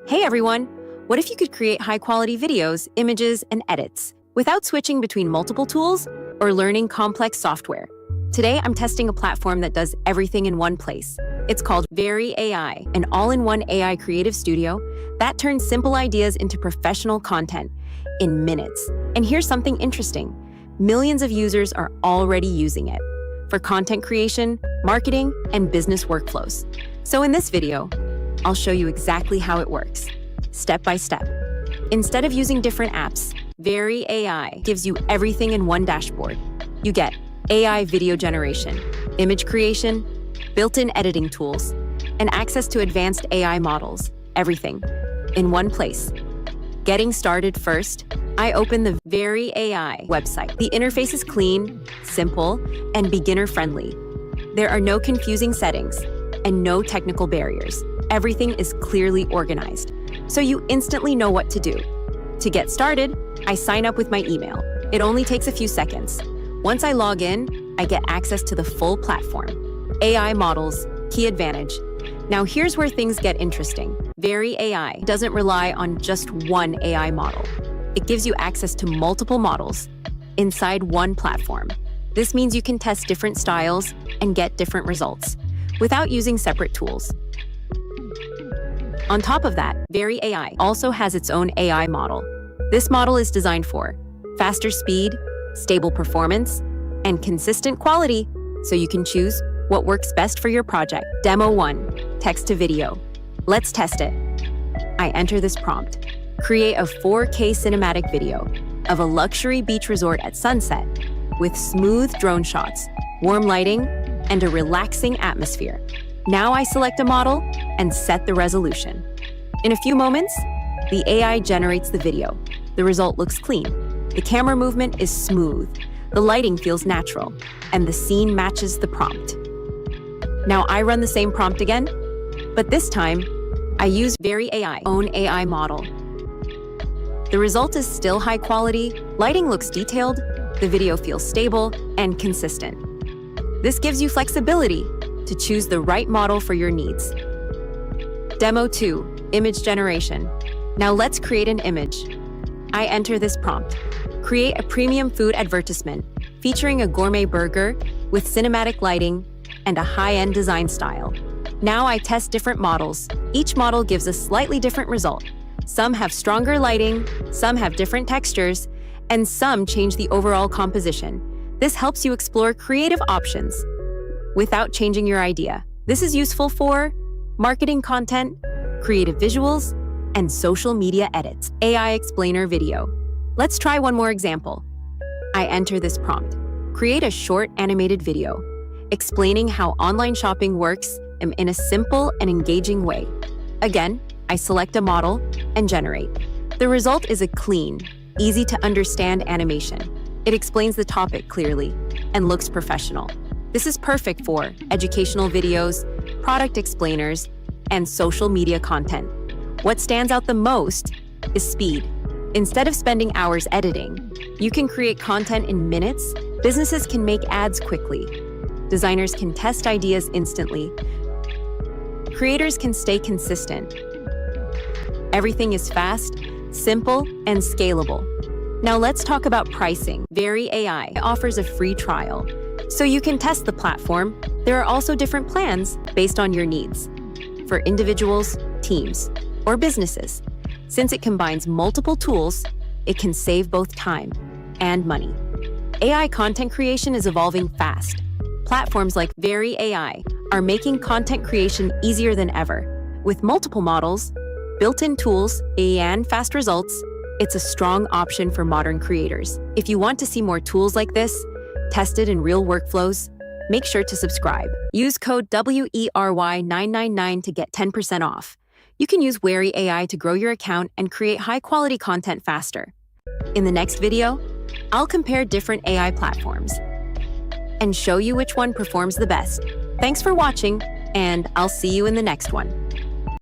Hey everyone! What if you could create high-quality videos, images, and edits without switching between multiple tools or learning complex software? Today, I'm testing a platform that does everything in one place. It's called WeryAI, an all-in-one AI creative studio that turns simple ideas into professional content in minutes. And here's something interesting. Millions of users are already using it for content creation, marketing, and business workflows. So in this video, I'll show you exactly how it works, step by step. Instead of using different apps, WeryAI gives you everything in one dashboard. You get AI video generation, image creation, built-in editing tools, and access to advanced AI models, everything in one place. Getting started first, I open the WeryAI website. The interface is clean, simple, and beginner-friendly. There are no confusing settings and no technical barriers. Everything is clearly organized, so you instantly know what to do. To get started, I sign up with my email. It only takes a few seconds. Once I log in, I get access to the full platform. AI models, key advantage. Now here's where things get interesting. WeryAI doesn't rely on just one AI model. It gives you access to multiple models inside one platform. This means you can test different styles and get different results without using separate tools. On top of that, WeryAI also has its own AI model. This model is designed for faster speed, stable performance, and consistent quality, so you can choose what works best for your project. Demo 1, text to video. Let's test it. I enter this prompt. Create a 4K cinematic video of a luxury beach resort at sunset with smooth drone shots, warm lighting, and a relaxing atmosphere. Now I select a model and set the resolution. In a few moments, the AI generates the video. The result looks clean. The camera movement is smooth, the lighting feels natural, and the scene matches the prompt. Now I run the same prompt again, but this time, I use WeryAI's own AI model. The result is still high quality, lighting looks detailed, the video feels stable and consistent. This gives you flexibility to choose the right model for your needs. Demo 2, image generation. Now let's create an image. I enter this prompt. Create a premium food advertisement featuring a gourmet burger with cinematic lighting and a high-end design style. Now I test different models. Each model gives a slightly different result. Some have stronger lighting, some have different textures, and some change the overall composition. This helps you explore creative options without changing your idea. This is useful for marketing content, creative visuals, and social media edits. AI explainer video. Let's try one more example. I enter this prompt. Create a short animated video explaining how online shopping works in a simple and engaging way. Again, I select a model and generate. The result is a clean, easy to understand animation. It explains the topic clearly and looks professional. This is perfect for educational videos, product explainers, and social media content. What stands out the most is speed. Instead of spending hours editing, you can create content in minutes. Businesses can make ads quickly. Designers can test ideas instantly. Creators can stay consistent. Everything is fast, simple, and scalable. Now let's talk about pricing. WeryAI offers a free trial, so you can test the platform. There are also different plans based on your needs for individuals, teams, or businesses. Since it combines multiple tools, it can save both time and money. AI content creation is evolving fast. Platforms like WeryAI are making content creation easier than ever. With multiple models, built-in tools, and fast results, it's a strong option for modern creators. If you want to see more tools like this, tested in real workflows, make sure to subscribe. Use code WERY999 to get 10% off. You can use WeryAI to grow your account and create high-quality content faster. In the next video, I'll compare different AI platforms and show you which one performs the best. Thanks for watching, and I'll see you in the next one.